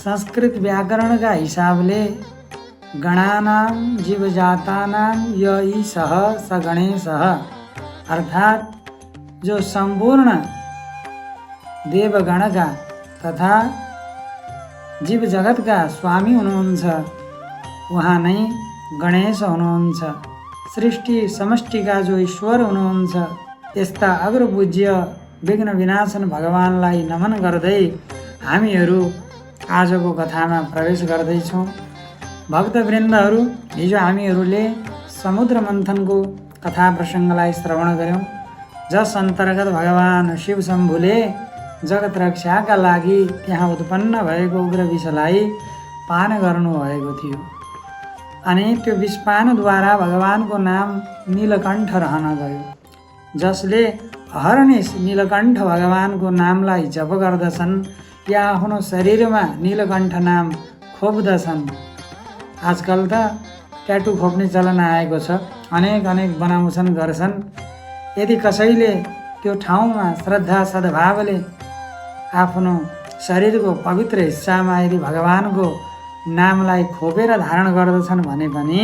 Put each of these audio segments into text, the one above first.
संस्कृत व्याकरणका हिसाबले गणानां जीवजातानां य ईशः स गणेशः, अर्थात जो संपूर्ण देवगणका तथा जीव जगतका स्वामी हुनुहुन्छ उहाँ नै गणेश हुनुहुन्छ। सृष्टि समष्टिका जो ईश्वर हुनुहुन्छ यस्ता अग्रपूज्य विघ्न विनाशन भगवानलाई नमन गर्दै हामीहरू आजको कथामा प्रवेश गर्दैछौँ। भक्तवृन्दहरू, हिजो हामीहरूले समुद्र मन्थनको कथा प्रसङ्गलाई श्रवण गऱ्यौँ, जस अन्तर्गत भगवान शिव शम्भुले जगत रक्षाका लागि त्यहाँ उत्पन्न भएको उग्र विषलाई पान गर्नुभएको थियो अनि त्यो विषपानद्वारा भगवानको नाम नीलकण्ठ रहन गयो। जसले अहर्निश नीलकण्ठ भगवानको नामलाई जप गर्दछन् या आफ्नो शरीरमा नीलकण्ठ नाम खोप्दछन्। आजकल त ट्याटु खोप्ने चलन आएको छ, अनेक बनाउँछन् गर्छन्। यदि कसैले त्यो ठाउँमा श्रद्धा सद्भावले आफ्नो शरीरको पवित्र हिस्सामा यदि भगवानको नामलाई खोपेर धारण गर्दछन् भने पनि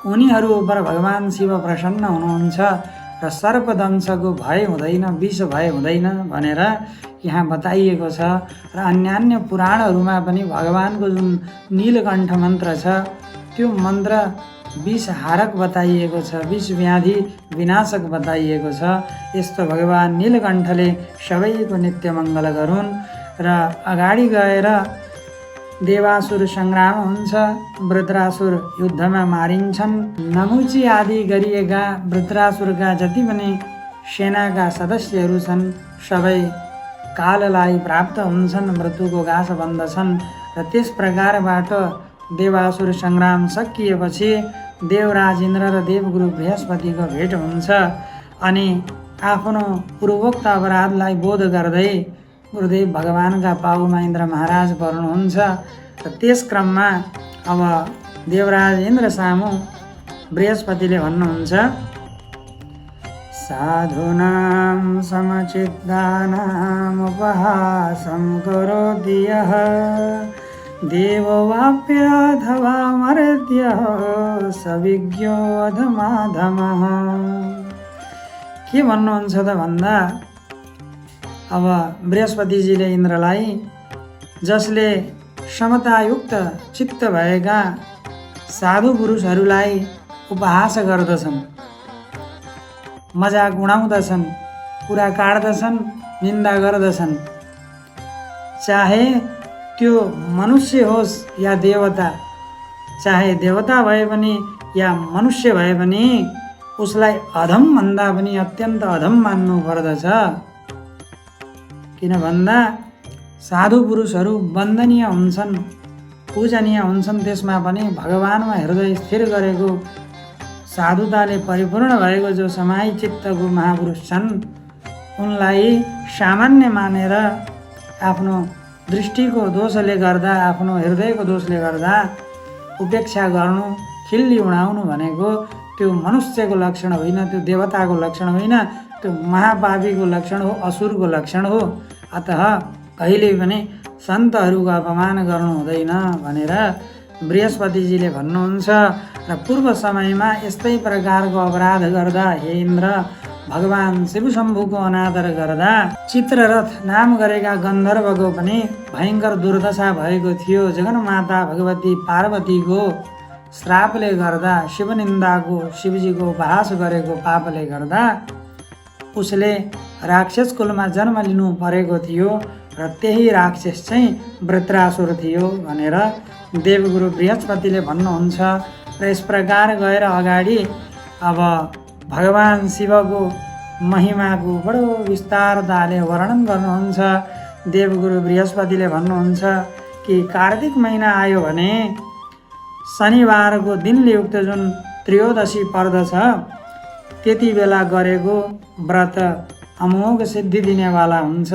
उनीहरू उप भगवान शिव प्रसन्न हुनुहुन्छ र सर्पदंशको भय हुँदैन, विष भय हुँदैन भनेर यहाँ बताइएको छ। र अन्यान्य पुराणहरूमा पनि भगवानको जुन नीलकण्ठ मन्त्र छ त्यो मन्त्र विष हारक बताइएको छ, विष व्याधि विनाशक बताइएको छ। यस्तो भगवान नीलकण्ठले सबैको नित्य मङ्गल गरून्। र अगाडि गएर देवासुर सङ्ग्राम हुन्छ, वृत्रासुर युद्धमा मारिन्छन्। नमुची आदि गरिएका वृत्रासुरका जति पनि सेनाका सदस्यहरू छन् सबै काललाई प्राप्त हुन्छन्, मृत्युको गाँस बन्दछन्। र त्यस प्रकारबाट देवासुर सङ्ग्राम सकिएपछि देवराज इन्द्र र देवगुरु बृहस्पतिको भेट हुन्छ अनि आफ्नो पूर्वोक्त अपराधलाई बोध गर्दै गुरुदेव भगवानका पाउमा इन्द्र महाराज पर्नुहुन्छ। र त्यस क्रममा अब देवराज इन्द्र सामु बृहस्पतिले भन्नुहुन्छ, साधूनां समचित्तानां उपहासं करोति यः देववाप्य अथवा मर्त्यः स विज्ञो अधमाधमः। के भन्नुहुन्छ त भन्दा अब बृहस्पतिजीले इन्द्रलाई, जसले समतायुक्त चित्त भएका साधु पुरुषहरूलाई उपहास गर्दछन्, मजाक उडाउँदछन्, कुरा काट्दछन्, निन्दा गर्दछन्, चाहे त्यो मनुष्य होस् या देवता, चाहे देवता भए पनि या मनुष्य भए पनि उसलाई अधम भन्दा पनि अत्यन्त अधम मान्नु पर्दछ। किन भन्दा साधु पुरुषहरू वन्दनीय हुन्छन्, पूजनीय हुन्छन्। त्यसमा पनि भगवानमा हृदय स्थिर गरेको, साधुताले परिपूर्ण भएको जो समाई चित्तको महापुरुष छन् उनलाई सामान्य मानेर आफ्नो दृष्टिको दोषले गर्दा, आफ्नो हृदयको दोषले गर्दा उपेक्षा गर्नु, खिल्ली उडाउनु भनेको त्यो मनुष्यको लक्षण होइन, त्यो देवताको लक्षण होइन, त्यो महापापीको लक्षण हो, असुरको लक्षण हो। अतः कहिले पनि सन्तहरूको अपमान गर्नु हुँदैन भनेर बृहस्पतिजीले भन्नुहुन्छ। र पूर्व समयमा यस्तै प्रकारको अपराध गर्दा हे इन्द्र भगवान शिव शम्भुको अनादर गर्दा चित्ररथ नाम गरेका गन्धर्वको पनि भयङ्कर दुर्दशा भएको थियो। जगन्माता भगवती पार्वतीको श्रापले गर्दा, शिवनिन्दाको, शिवजीको उपहास गरेको पापले गर्दा उसले राक्षस कुलमा जन्म लिनु परेको थियो र त्यही राक्षस चाहिँ वृत्रासुर थियो भनेर देवगुरु बृहस्पतिले भन्नुहुन्छ। र यस प्रकार गएर अगाडि अब भगवान शिवको महिमाको बडो विस्तारताले वर्णन गर्नुहुन्छ। देवगुरु बृहस्पतिले भन्नुहुन्छ कि कार्तिक महिना आयो भने शनिबारको दिनले युक्त जुन त्रयोदशी पर्दछ त्यति बेला गरेको व्रत अमोघ सिद्धि दिनेवाला हुन्छ।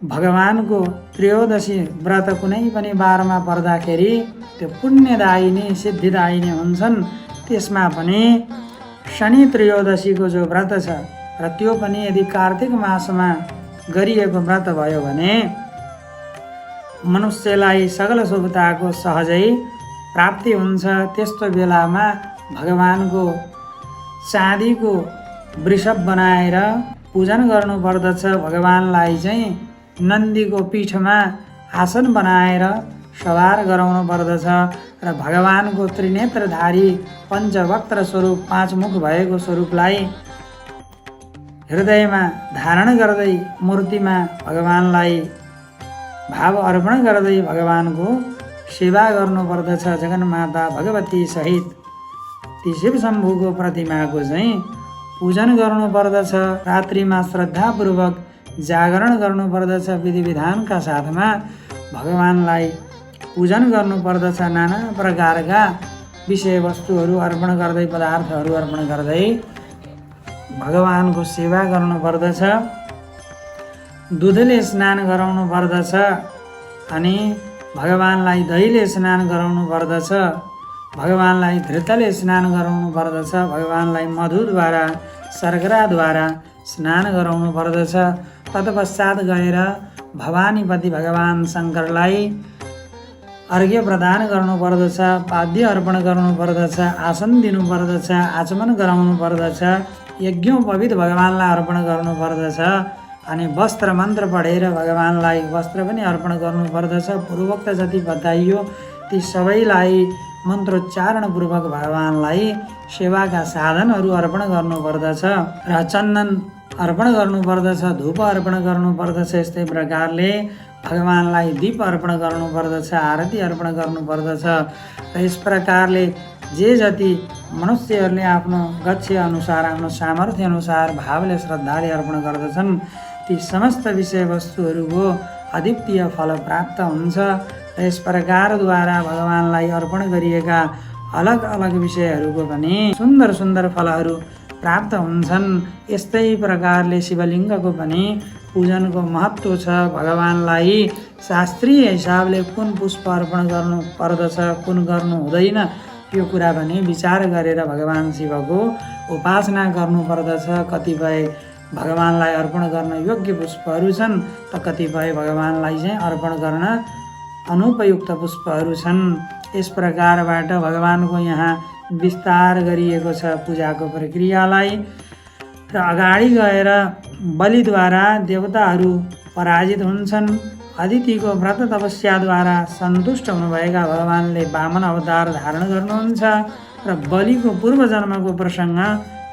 भगवानको त्रयोदशी व्रत कुनै पनि बारमा पर्दाखेरि त्यो पुण्यदायिनी सिद्धिदायिनी हुन्छन्। त्यसमा पनि शनि त्रयोदशीको जो व्रत छ र त्यो पनि यदि कार्तिक मासमा गरिएको व्रत भयो भने मनुष्यलाई सकल शुभताको सहजै प्राप्ति हुन्छ। त्यस्तो बेलामा भगवानको चाँदीको वृषभ बनाएर पूजन गर्नुपर्दछ। भगवानलाई चाहिँ नन्दीको पीठमा आसन बनाएर सवार गराउनु पर्दछ र भगवानको त्रिनेत्रधारी पञ्चवक्त्र स्वरूप 5 मुख भएको स्वरूपलाई हृदयमा धारण गर्दै मूर्तिमा भगवानलाई भाव अर्पण गर्दै भगवानको सेवा गर्नुपर्दछ। जगन्माता भगवती सहित ती शिव शम्भुको प्रतिमाको चाहिँ पूजन गर्नुपर्दछ। रात्रिमा श्रद्धापूर्वक जागरण गर्नुपर्दछ। विधि विधानका साथमा भगवानलाई पूजन गर्नुपर्दछ। नाना प्रकारका विषयवस्तुहरू अर्पण गर्दै पदार्थहरू अर्पण गर्दै भगवानको सेवा गर्नुपर्दछ। दुधले स्नान गराउनु पर्दछ अनि भगवानलाई दहीले स्नान गराउनु पर्दछ। भगवानलाई घृतले स्नान गराउनु पर्दछ। भगवानलाई मधुद्वारा शर्कराद्वारा स्नान गराउनु पर्दछ। तत्पश्चात गएर भवानीपति भगवान शङ्करलाई अर्घ्य प्रदान गर्नुपर्दछ। पाद्य अर्पण गर्नुपर्दछ। आसन दिनुपर्दछ। आचमन गराउनु पर्दछ। यज्ञोपवीत भगवानलाई अर्पण गर्नुपर्दछ अनि वस्त्र मन्त्र पढेर भगवानलाई वस्त्र पनि अर्पण गर्नुपर्दछ। पूर्वोक्त जति बताइयो ती सबैलाई मन्त्रोच्चारणपूर्वक भगवानलाई सेवाका साधनहरू अर्पण गर्नुपर्दछ र चन्दन अर्पण गर्नुपर्दछ, धूप अर्पण गर्नुपर्दछ। यस्तै प्रकारले भगवानलाई दीप अर्पण गर्नुपर्दछ, आरती अर्पण गर्नुपर्दछ। र यस प्रकारले जे जति मनुष्यहरूले आफ्नो गच्छ अनुसार आफ्नो सामर्थ्य अनुसार भावले श्रद्धाले अर्पण गर्दछन् ती समस्त विषयवस्तुहरूको अद्वितीय फल प्राप्त हुन्छ। र यस प्रकारद्वारा भगवानलाई अर्पण गरिएका अलग अलग विषयहरूको पनि सुन्दर सुन्दर फलहरू प्राप्त हुन्छन्। यस्तै प्रकारले शिवलिङ्गको पनि पूजनको महत्त्व छ। भगवानलाई शास्त्रीय हिसाबले कुन पुष्प अर्पण गर्नु पर्दछ कुन गर्नु हुँदैन यो कुरा पनि विचार गरेर भगवान शिवको उपासना गर्नुपर्दछ। कतिपय भगवानलाई अर्पण गर्न योग्य पुष्पहरू छन् त कतिपय भगवानलाई चाहिँ अर्पण गर्न अनुपयुक्त पुष्पहरू छन्। यस प्रकारबाट भगवानको यहाँ विस्तार गरिएको छ पूजाको प्रक्रियालाई। र अगाडि गएर बलिद्वारा देवताहरू पराजित हुन्छन्। अदितिको व्रत तपस्याद्वारा सन्तुष्ट हुनुभएका भगवानले वामन अवतार धारण गर्नुहुन्छ र बलिको पूर्व जन्मको प्रसङ्ग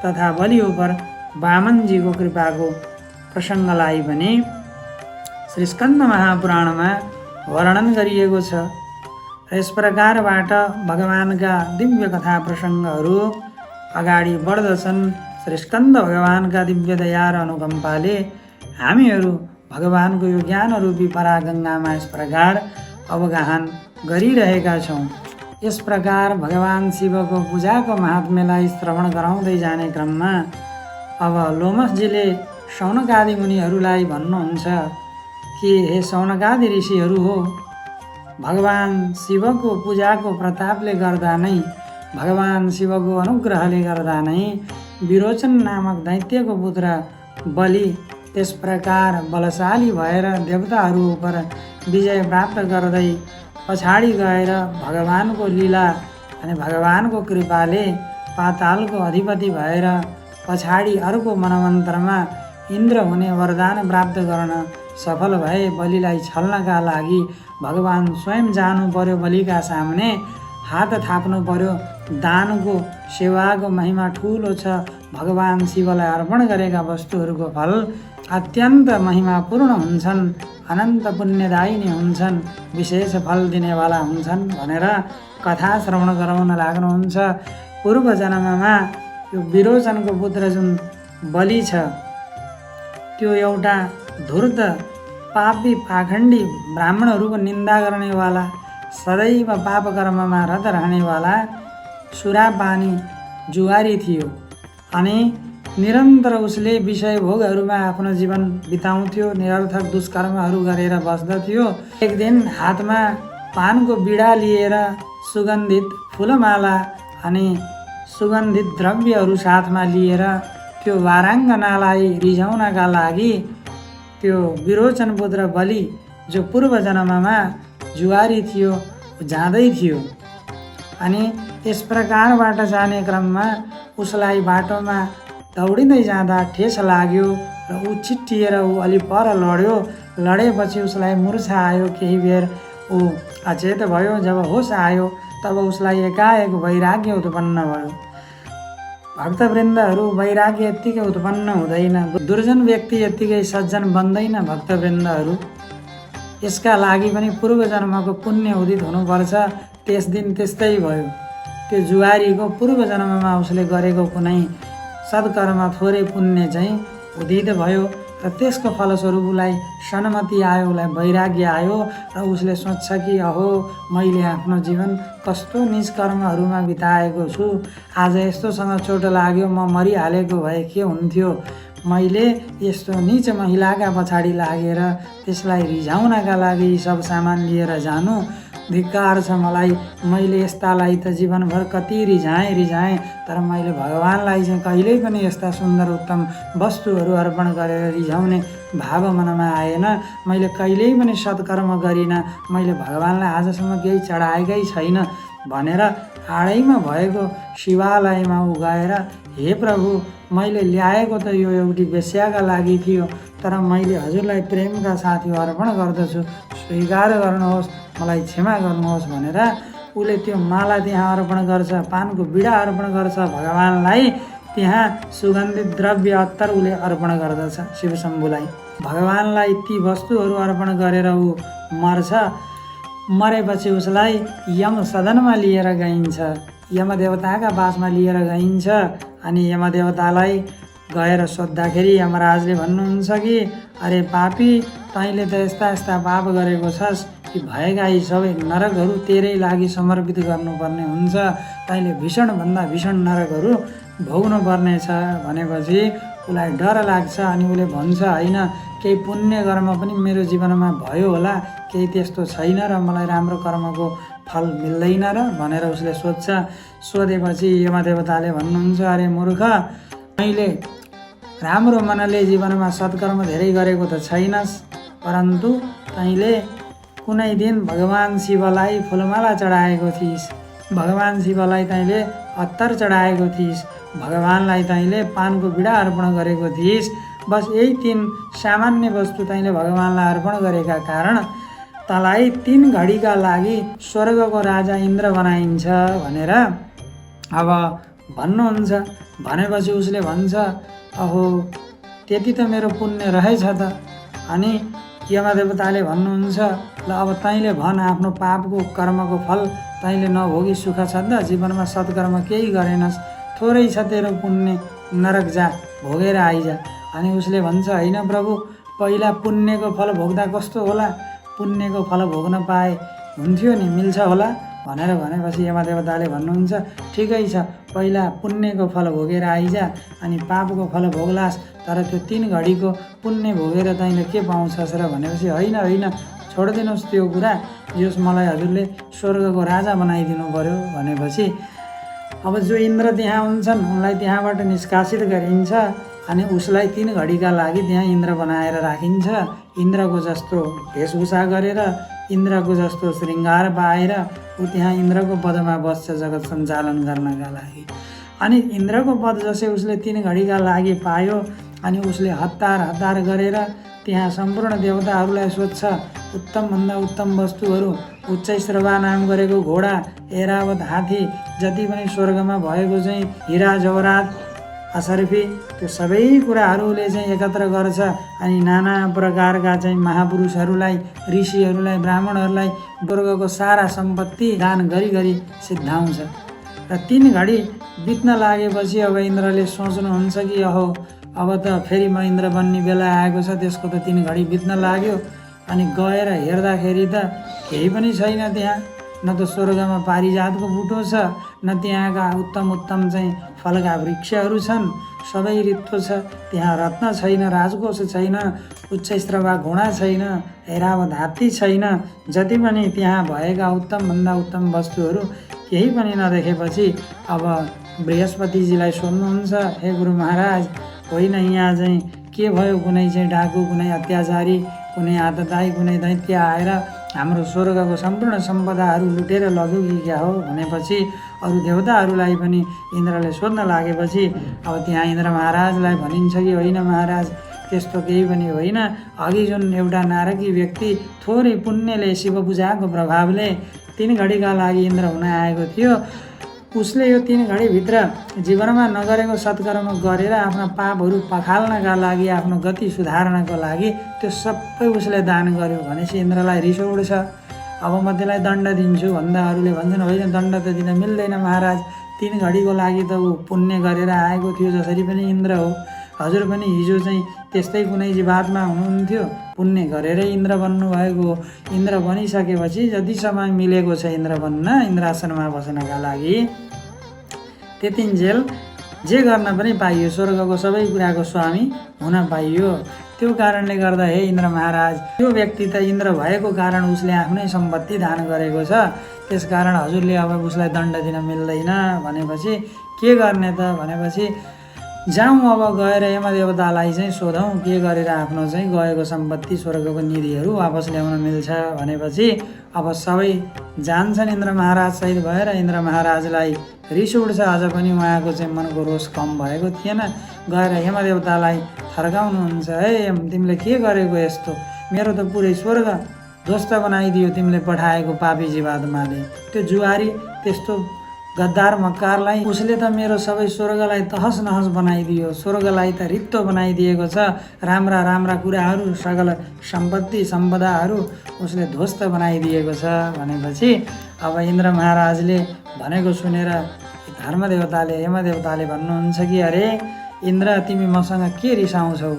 तथा बलि उपर वामनजीको कृपाको प्रसङ्गलाई पनि श्री स्कन्द महापुराणमा वर्णन गरिएको छ। यस प्रकारबाट भगवानका दिव्य कथा प्रसङ्गहरू अगाडि बढ्दछन्। श्री स्कन्द भगवानका दिव्य दया र अनुकम्पाले हामीहरू भगवानको यो ज्ञानरूपी परागङ्गामा यस प्रकार अवगाहन गरिरहेका छौँ। यस प्रकार भगवान शिवको पूजाको महात्म्यलाई श्रवण गराउँदै जाने क्रममा अब लोमसजीले शौनकादि मुनिहरूलाई भन्नुहुन्छ कि हे शौनकादि ऋषिहरू हो, भगवान शिवको पूजाको प्रतापले गर्दा नै भगवान शिवको अनुग्रहले गर्दा नै विरोचन नामक दैत्यको पुत्र बलि त्यस प्रकार बलशाली भएर देवताहरू उप विजय प्राप्त गर्दै पछाडि गएर भगवानको लीला अनि भगवानको कृपाले पातालको अधिपति भएर पछाडि अर्को मनमन्त्रमा इन्द्र हुने वरदान प्राप्त गर्न सफल भए। बलिलाई छल्नका लागि भगवान स्वयं जानु पर्यो, बलिका सामने हात थाप्नु पर्यो। दानको सेवाको महिमा ठुलो छ। भगवान शिवलाई अर्पण गरेका वस्तुहरूको फल अत्यन्त महिमापूर्ण हुन्छन्, अनन्त पुण्यदायिनी हुन्छन्, विशेष फल दिनेवाला हुन्छन् भनेर कथा श्रवण गराउन लाग्नुहुन्छ। पूर्व जन्ममा यो विरोचनको पुत्र जुन बलि छ त्यो एउटा धूर्त पापी पाखण्डी ब्राह्मणहरूको निन्दा गर्नेवाला सदैव पाप कर्ममा रत रहनेवाला सुरापानी जुवारी थियो अनि निरन्तर उसले विषय भोगहरूमा आफ्नो जीवन बिताउँथ्यो, निरर्थक दुष्कर्महरू गरेर बस्दथ्यो। एक दिन हातमा पानको बिडा लिएर सुगन्धित फुलमाला अनि सुगन्धित द्रव्यहरू साथमा लिएर त्यो वाराङ्गनालाई रिझाउनका लागि त्यो विरोचन पुत्र बलि जो पूर्व जन्ममा जुवारी थियो जाँदै थियो अनि यस प्रकारबाट जाने क्रममा उसलाई बाटोमा दौडिँदै जाँदा ठेस लाग्यो र ऊ चिट्टिएर ऊ अलि पर लड्यो। लडेपछि उसलाई मुर्छा आयो, केही बेर ऊ अचेत भयो। जब होस आयो तब उसलाई एकाएक वैराग्य उत्पन्न भयो। भक्तवृन्दहरू वैराग्य यत्तिकै उत्पन्न हुँदैन, दुर्जन व्यक्ति यत्तिकै सज्जन बन्दैन भक्तवृन्दहरू। यसका लागि पनि पूर्व जन्मको पुण्य उदित हुनुपर्छ। त्यस दिन त्यस्तै भयो। त्यो जुवारीको पूर्व जन्ममा उसले गरेको कुनै सत्कर्म थोरै पुण्य चाहिँ उदित भयो र त्यसको फलस्वरूप उसलाई सन्मति आयो, उसलाई वैराग्य आयो र उसले सोच्छ कि अहो मैले आफ्नो जीवन कस्तो निज कर्महरूमा बिताएको छु, आज यस्तोसँग चोट लाग्यो, म मरिहालेको भए के हुन्थ्यो। मैले यस्तो नीच महिलाका पछाडि लागेर त्यसलाई रिझाउनका लागि यी सब सामान लिएर जानु धिक्कार छ मलाई। मैले यस्तालाई त जीवनभर कति रिझाएँ, तर मैले भगवान्लाई चाहिँ कहिल्यै पनि यस्ता सुन्दर उत्तम वस्तुहरू अर्पण गरेर रिझाउने भाव मनमा आएन। मैले कहिल्यै पनि सत्कर्म गरिनँ, मैले भगवान्लाई आजसम्म केही चढाएकै छैन भनेर आडैमा भएको शिवालयमा ऊ गएर हे प्रभु, मैले ल्याएको त यो एउटी वेश्याका लागि थियो, तर मैले हजुरलाई प्रेमका साथ यो अर्पण गर्दछु, स्वीकार गर्नुहोस्, मलाई क्षमा गर्नुहोस् भनेर उसले त्यो माला त्यहाँ अर्पण गर्छ, पानको बिडा अर्पण गर्छ भगवान्लाई। त्यहाँ सुगन्धित द्रव्य अत्तर उसले अर्पण गर्दछ शिवशम्भुलाई। भगवान्लाई ती वस्तुहरू अर्पण गरेर ऊ मर्छ। मरेपछि उसलाई यम सदनमा लिएर गइन्छ, यमदेवताका पासमा लिएर गइन्छ। अनि यमदेवतालाई गएर सोद्धाखेरि यमराजले भन्नुहुन्छ कि अरे पापी, तैँले त यस्ता यस्ता पाप गरेको छस् कि भएका यी सबै नरकहरू तेरै लागि समर्पित गर्नुपर्ने हुन्छ, तैँले भीषणभन्दा भीषण नरकहरू भोग्नु पर्नेछ भनेपछि उसलाई डर लाग्छ। अनि उसले भन्छ होइन, केही पुण्य कर्म पनि मेरो जीवनमा भयो होला, केही त्यस्तो छैन र मलाई राम्रो कर्मको फल मिल्दैन र भनेर उसले सोध्छ। सोधेपछि यमदेवताले भन्नुहुन्छ अरे मूर्ख, मैले राम्रो मनले जीवनमा सत्कर्म धेरै गरेको त छैनस्, परन्तु तैँले कुनै दिन भगवान् शिवलाई फुलमाला चढाएको थिइस्, भगवान् शिवलाई तैँले अत्तर चढाएको थिइस्, भगवान्लाई तैँले पानको बिडा अर्पण गरेको थिइस्। बस यही 3 सामान्य वस्तु तैँले भगवान्लाई अर्पण गरेका कारण तँलाई 3 घडीका लागि स्वर्गको राजा इन्द्र बनाइन्छ भनेर अब भन्नुहुन्छ। भनेपछि उसले भन्छ अहो त्यति त मेरो पुण्य रहेछ त। अनि यमदेवताले भन्नुहुन्छ ल अब तैँले भन, आफ्नो पापको कर्मको फल तैँले नभोगी सुख छ त, जीवनमा सत्कर्म केही गरेनस्, थोरै छ तेरो पुण्य, नरक जा, भोगेर आइजा। अनि उसले भन्छ होइन प्रभु, पहिला पुण्यको फल भोग्दा कस्तो होला, पुण्यको फल भोग्न पाए हुन्थ्यो नि, मिल्छ होला भनेर भनेपछि यमदेवताले भन्नुहुन्छ ठिकै छ, पहिला पुण्यको फल भोगेर आइज, अनि पापको फल भोग्लास्, तर त्यो 3 घडीको पुण्य भोगेर तैँले के पाउँछस् र भनेपछि होइन होइन छोडिदिनुहोस् त्यो कुरा, जस मलाई हजुरले स्वर्गको राजा बनाइदिनु पर्यो भनेपछि अब जो इन्द्र त्यहाँ हुन्छन् उनलाई त्यहाँबाट निष्कासित गरिन्छ। अनि उसलाई 3 घडीका लागि त्यहाँ इन्द्र बनाएर राखिन्छ। इन्द्रको जस्तो वेशभूषा गरेर, इन्द्रको जस्तो श्रृङ्गार पाएर ऊ त्यहाँ इन्द्रको पदमा बस्छ जगत सञ्चालन गर्नका लागि। अनि इन्द्रको पद जसै उसले 3 घडीका लागि पायो, अनि उसले हतार गरेर त्यहाँ सम्पूर्ण देवताहरूलाई सोध्छ उत्तमभन्दा उत्तम वस्तुहरू, उच्च श्रवा नाम गरेको घोडा, ऐरावत हात्ती, जति पनि स्वर्गमा भएको चाहिँ हिरा जवरात असर्फी, त्यो सबै कुराहरूले चाहिँ एकत्र गर्छ। अनि नाना प्रकारका चाहिँ महापुरुषहरूलाई, ऋषिहरूलाई, ब्राह्मणहरूलाई स्वर्गको सारा सम्पत्ति दान गरी सिद्धाउँछ। र 3 घडी बित्न लागेपछि अब इन्द्रले सोच्नुहुन्छ कि अहो अब त फेरि म इन्द्र बन्ने बेला आएको छ, त्यसको त 3 घडी बित्न लाग्यो। अनि गएर हेर्दाखेरि त केही पनि छैन त्यहाँ, न त स्वर्गमा पारिजातको बुटो छ, न त्यहाँका उत्तम चाहिँ फलका वृक्षहरू छन्, सबै रित्तो छ। त्यहाँ रत्न छैन, राजकोष छैन, उच्च श्रवा घोडा छैन, ऐरावत हात्ती छैन, जति पनि त्यहाँ भएका उत्तमभन्दा उत्तम वस्तुहरू केही पनि नदेखेपछि अब बृहस्पतिजीलाई सोध्नुहुन्छ हे गुरु महाराज, होइन यहाँ चाहिँ के भयो, कुनै चाहिँ डाकु, कुनै अत्याचारी कुनै आततायी कुनै दैत्य आएर हाम्रो स्वर्गको सम्पूर्ण सम्पदाहरू लुटेर लग्यो कि क्या हो भनेपछि अरू देवताहरूलाई पनि इन्द्रले सोध्न लागेपछि अब त्यहाँ इन्द्र महाराजलाई भनिन्छ कि होइन महाराज, त्यस्तो केही पनि होइन। अघि जुन एउटा नारकी व्यक्ति थोरै पुण्यले शिव पूजाको प्रभावले 3 घडीका लागि इन्द्र हुन आएको थियो, उसले यो 3 घडीभित्र जीवनमा नगरेको सत्कर्म गरेर आफ्ना पापहरू पखाल्नका लागि, आफ्नो गति सुधार्नको लागि त्यो सबै उसले दान गर्यो भनेपछि इन्द्रलाई रिस उठ्छ। अब म त्यसलाई दण्ड दिन्छु भन्दा अरूले भन्छन् होइन, दण्ड त दिन मिल्दैन महाराज, 3 घडीको लागि त ऊ पुण्य गरेर आएको थियो, जसरी पनि इन्द्र हो। हजुर पनि हिजो चाहिँ त्यस्तै कुनै जीवात्मा हुनुहुन्थ्यो, पुण्य गरेरै इन्द्र बन्नुभएको हो। इन्द्र बनिसकेपछि जति समय मिलेको छ इन्द्र बन्न, इन्द्रासनमा बस्नका लागि, त्यतिन्जेल जे गर्न पनि पाइयो, स्वर्गको सबै कुराको स्वामी हुन पाइयो। त्यो कारणले गर्दा हे इन्द्र महाराज, त्यो व्यक्ति त इन्द्र भएको कारण उसले आफ्नै सम्पत्ति दान गरेको छ, त्यसकारण हजुरले अब उसलाई दण्ड दिन मिल्दैन। भनेपछि के गर्ने त भनेपछि जाउँ अब गएर यमदेवतालाई चाहिँ सोधौँ के गरेर आफ्नो चाहिँ गएको सम्पत्ति स्वर्गको निधिहरू वापस ल्याउन मिल्छ भनेपछि अब सबै जान्छन् इन्द्र महाराज सहित भएर। इन्द्र महाराजलाई रिस उठ्छ, अझ पनि उहाँको चाहिँ मनको रोष कम भएको थिएन। गएर यमदेवतालाई थर्काउनुहुन्छ, हे यम, तिमीले के गरेको यस्तो, मेरो त पुरै स्वर्ग ध्वस्त बनाइदियो तिमीले पठाएको पापी जीवात्माले। त्यो जुवारी त्यस्तो गद्दार मक्कारलाई उसले त मेरो सबै स्वर्गलाई तहस नहस बनाइदियो, स्वर्गलाई त रित्तो बनाइदिएको छ, राम्रा राम्रा कुराहरू सकल सम्पत्ति सम्पदाहरू उसले ध्वस्त बनाइदिएको छ भनेपछि अब इन्द्र महाराजले भनेको सुनेर धर्मदेवताले यमदेवताले भन्नुहुन्छ कि अरे इन्द्र, तिमी मसँग के रिसाउँछौ,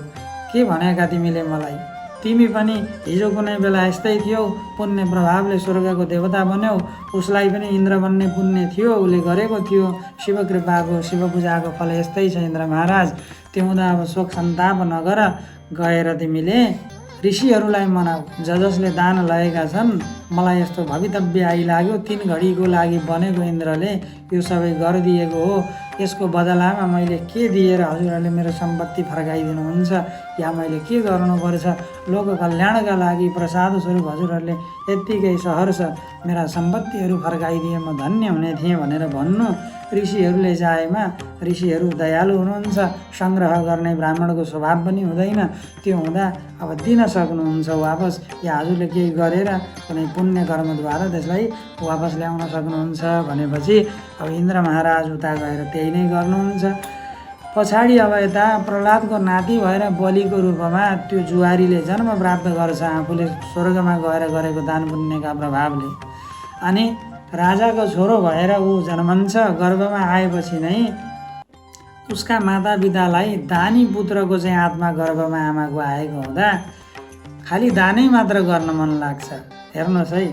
के भनेका तिमीले मलाई, तिमी पनि हिजो कुनै बेला यस्तै थियौ, पुण्य प्रभावले स्वर्गको देवता बन्यौ, उसलाई पनि इन्द्र बन्ने पुण्य थियो, उसले गरेको थियो, शिव कृपाको शिव पूजाको फल यस्तै छ इन्द्र महाराज। त्यो हुँदा अब शोक सन्ताप नगर, गएर तिमीले ऋषिहरूलाई मनाऊ, जसले दान लगेका छन्, मलाई यस्तो भवितव्य आइलाग्यो, 3 घडीको लागि बनेको इन्द्रले यो सबै गरिदिएको हो, यसको बदलामा मैले के दिएर हजुरहरूले मेरो सम्पत्ति फर्काइदिनुहुन्छ या मैले के गर्नुपर्छ, लोक कल्याणका लागि प्रसाद स्वरूप हजुरहरूले यत्तिकै सहर्ष मेरा सम्पत्तिहरू फर्काइदिए म धन्य हुने थिएँ भनेर भन्नु। ऋषिहरूले चाहेमा, ऋषिहरू दयालु हुनुहुन्छ, सङ्ग्रह गर्ने ब्राह्मणको स्वभाव पनि हुँदैन, त्यो हुँदा अब दिन सक्नुहुन्छ वापस, या हजुरले केही गरेर कुनै पुण्य कर्मद्वारा त्यसलाई वापस ल्याउन सक्नुहुन्छ भनेपछि अब इन्द्र महाराज उता गएर त्यही नै गर्नुहुन्छ। पछाडि अब यता प्रहलादको नाति भएर बलिको रूपमा त्यो जुवारीले जन्म प्राप्त गर्छ आफूले स्वर्गमा गएर गरेको दान पुण्यका प्रभावले। अनि राजाको छोरो भएर ऊ जन्मन्छ। गर्भमा आएपछि नै उसका मातापितालाई दानी पुत्रको चाहिँ आत्मा गर्भमा आमाको आएको हुँदा खालि दानै मात्र गर्न मन लाग्छ। हेर्नुहोस् है,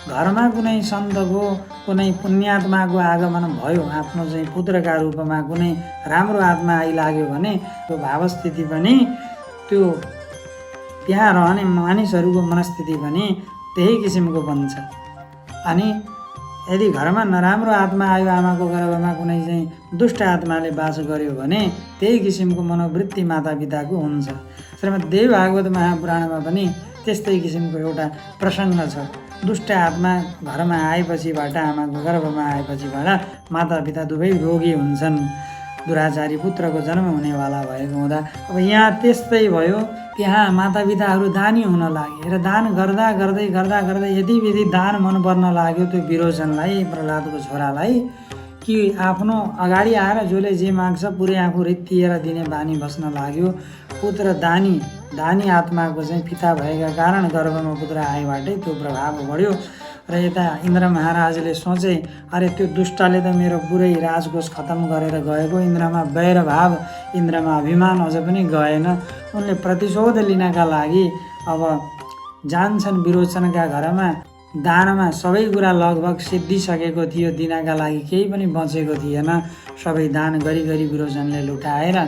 घरमा कुनै सन्तको कुनै पुण्यात्माको आगमन भयो, आफ्नो चाहिँ पुत्रका रूपमा कुनै राम्रो आत्मा आइलाग्यो भने त्यो भावस्थिति पनि, त्यो त्यहाँ रहने मानिसहरूको मनस्थिति पनि त्यही किसिमको बन्छ। अनि यदि घरमा नराम्रो आत्मा आयो, आमाको गर्भमा कुनै चाहिँ दुष्ट आत्माले बास गर्यो भने त्यही किसिमको मनोवृत्ति मातापिताको हुन्छ। श्रीमद्देवी भागवत महापुराणमा पनि त्यस्तै किसिमको एउटा प्रसङ्ग छ। दुष्ट आत्मा घरमा आएपछिबाट, आमाको गर्भमा आएपछिबाट मातापिता दुवै रोगी हुन्छन्, दुराचारी पुत्रको जन्म हुनेवाला भएको हुँदा। अब यहाँ त्यस्तै भयो, त्यहाँ मातापिताहरू दानी हुन लागे र दान गर्दा गर्दै गर्दा गर्दै यति विधि दान मन पर्न लाग्यो त्यो विरोचनलाई, प्रहलादको छोरालाई, कि आफ्नो अगाडि आएर जसले जे माग्छ पुरै आफू रित्तिएर दिने बानी बस्न लाग्यो। पुत्र दानी आत्माको चाहिँ पिता भएका कारण गर्भमा पुत्र आएबाटै त्यो प्रभाव बढ्यो। र यता इन्द्र महाराजले सोचे, अरे त्यो दुष्टले त मेरो पुरै राजकोष खतम गरेर गएको, इन्द्रमा वैरभाव, इन्द्रमा अभिमान अझ पनि गएन। उनले प्रतिशोध लिनका लागि अब जान्छन् विरोचनका घरमा। दानमा सबै कुरा लगभग सिद्धिसकेको थियो, दिनका लागि केही पनि बचेको थिएन, सबै दान गरी गरी विरोचनले लुटाएर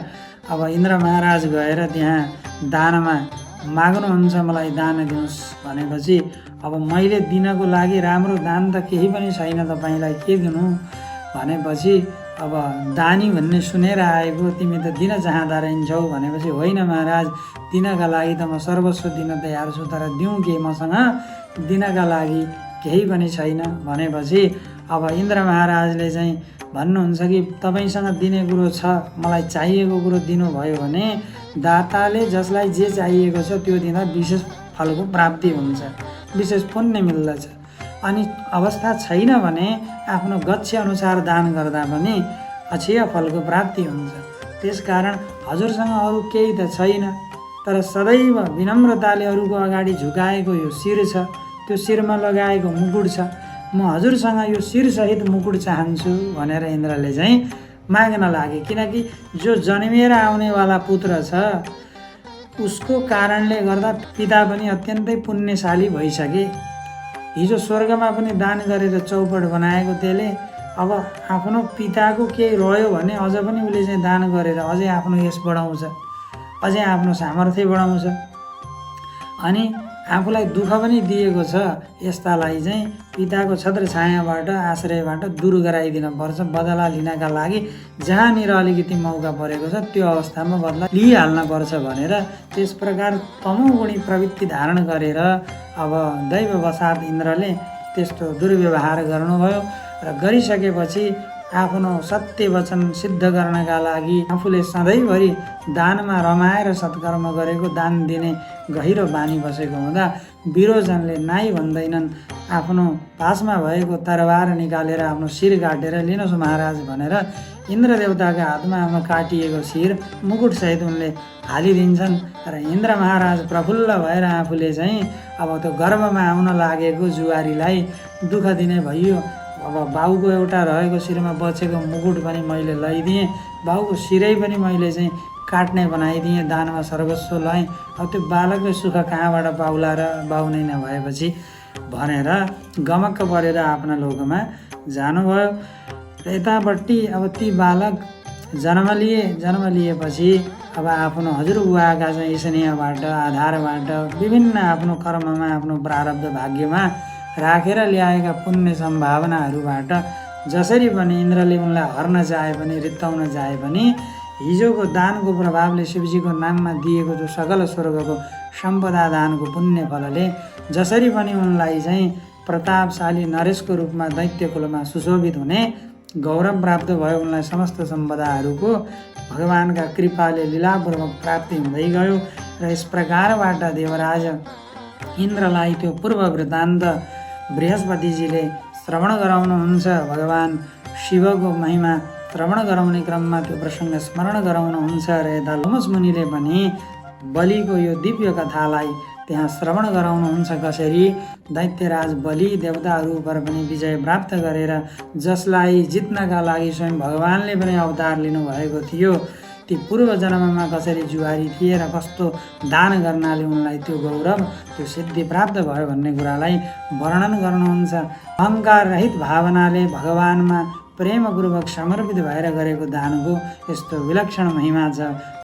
अब इन्द्र महाराज गएर त्यहाँ दानमा माग्नुहुन्छ, मलाई दान दिनुहोस् भनेपछि अब मैले दिनको लागि राम्रो दान त केही पनि छैन, तपाईँलाई के दिनु भनेपछि अब दानी भन्ने सुनेर आएको, तिमी त दिन चाहँदा रहन्छौ भनेपछि होइन महाराज, दिनका लागि त म सर्वस्व दिन तयार छु, तर दिउँ के, मसँग दिनका लागि केही पनि छैन भनेपछि अब इन्द्र महाराजले चाहिँ भन्नुहुन्छ कि तपाईँसँग दिने कुरो छ, मलाई चाहिएको कुरो दिनुभयो भने दाताले जसलाई जे चाहिएको छ त्यो दिँदा विशेष फलको प्राप्ति हुन्छ, विशेष पुण्य मिल्दछ। अनि अवस्था छैन भने आफ्नो गच्छ अनुसार दान गर्दा पनि अक्षय फलको प्राप्ति हुन्छ। त्यसकारण हजुरसँग अरू केही त छैन, तर सदैव विनम्रताले अरूको अगाडि झुकाएको यो शिर छ, त्यो शिरमा लगाएको मुकुट छ, म हजुरसँग यो शिरसहित मुकुट चाहन्छु भनेर इन्द्रले चाहिँ माग्न लागे। किनकि जो जन्मिएर आउनेवाला पुत्र छ उसको कारणले गर्दा पिता पनि अत्यन्तै पुण्यशाली भइसके। हिजो स्वर्गमा पनि दान गरेर चौपट बनाएको त्यसले अब आफ्नो पिताको केही रह्यो भने अझ पनि उसले चाहिँ दान गरेर अझै आफ्नो यश बढाउँछ, अझै आफ्नो सामर्थ्य बढाउँछ। अनि आफूलाई दुःख पनि दिएको छ यस्तालाई चाहिँ पिताको छत्र छायाबाट आश्रयबाट दूर गराइदिन पर्छ, बदला लिनका लागि जहाँनिर अलिकति मौका परेको छ त्यो अवस्थामा बदला लिइहाल्न पर्छ भनेर त्यस प्रकार तमोगुणी प्रवृत्ति धारण गरेर अब दैववशात् इन्द्रले त्यस्तो दुर्व्यवहार गर्नुभयो। र गरिसकेपछि आफ्नो सत्य वचन सिद्ध गर्नका लागि आफूले सधैँभरि दानमा रमाएर सत्कर्म गरेको, दान दिने गहिरो बानी बसेको हुँदा विरोचनले नाइ भन्दैनन्, आफ्नो पासमा भएको तरबार निकालेर आफ्नो शिर काटेर लिनुहोस् महाराज भनेर इन्द्र देवताका हातमा आफ्नो काटिएको शिर मुकुटसहित उनले हालिदिन्छन्। र इन्द्र महाराज प्रफुल्ल भएर आफूले चाहिँ अब त्यो गर्भमा आउन लागेको जुवारीलाई दुःख दिने भइयो। अब बाउको एउटा रहेको शिरमा बचेको मुकुट पनि मैले लैदिएँ, बाउको शिरै पनि मैले चाहिँ काट्ने बनाइदिएँ, दानमा सर्वस्व लगाएँ, अब त्यो बालकले सुख कहाँबाट पाउला र बाउ नै नभएपछि भनेर गमक्क परेर आफ्ना लोकमा जानुभयो। र यतापट्टि अब ती बालक जन्म लिएपछि अब आफ्नो हजुरबुवाका चाहिँ स्नेहबाट आधारबाट विभिन्न आफ्नो कर्ममा आफ्नो प्रारब्ध भाग्यमा राखेर ल्याएका पुण्य सम्भावनाहरूबाट जसरी पनि इन्द्रले उनलाई हर्न चाहे पनि रित्ताउन चाहे पनि हिजोको दानको प्रभावले शिवजीको नाममा दिएको जो सकल स्वर्गको सम्पदा दानको पुण्य फलले जसरी पनि उनलाई चाहिँ प्रतापशाली नरेशको रूपमा दैत्य कुलमा सुशोभित हुने गौरव प्राप्त भयो। उनलाई समस्त सम्पदाहरूको भगवानका कृपाले लीलापूर्वक प्राप्ति हुँदै गयो। र यस प्रकारबाट देवराज इन्द्रलाई त्यो पूर्व वृत्तान्त बृहस्पतिजीले श्रवण गराउनुहुन्छ। भगवान शिवको महिमा श्रवण गराउने क्रममा त्यो प्रसङ्ग स्मरण गराउनुहुन्छ। र यता लोमस मुनिले पनि बलिको यो दिव्य कथालाई त्यहाँ श्रवण गराउनुहुन्छ, कसरी दैत्यराज बलि देवताहरू उप पनि विजय प्राप्त गरेर जसलाई जित्नका लागि स्वयं भगवानले पनि अवतार लिनुभएको थियो, ती पूर्व जन्ममा कसरी जुवारी थिए र कस्तो दान गर्नाले उनलाई त्यो गौरव त्यो सिद्धि प्राप्त भयो भन्ने कुरालाई वर्णन गर्नुहुन्छ। अहङ्कार रहित भावनाले भगवानमा प्रेमपूर्वक समर्पित भएर गरेको दानको यस्तो विलक्षण महिमा छ।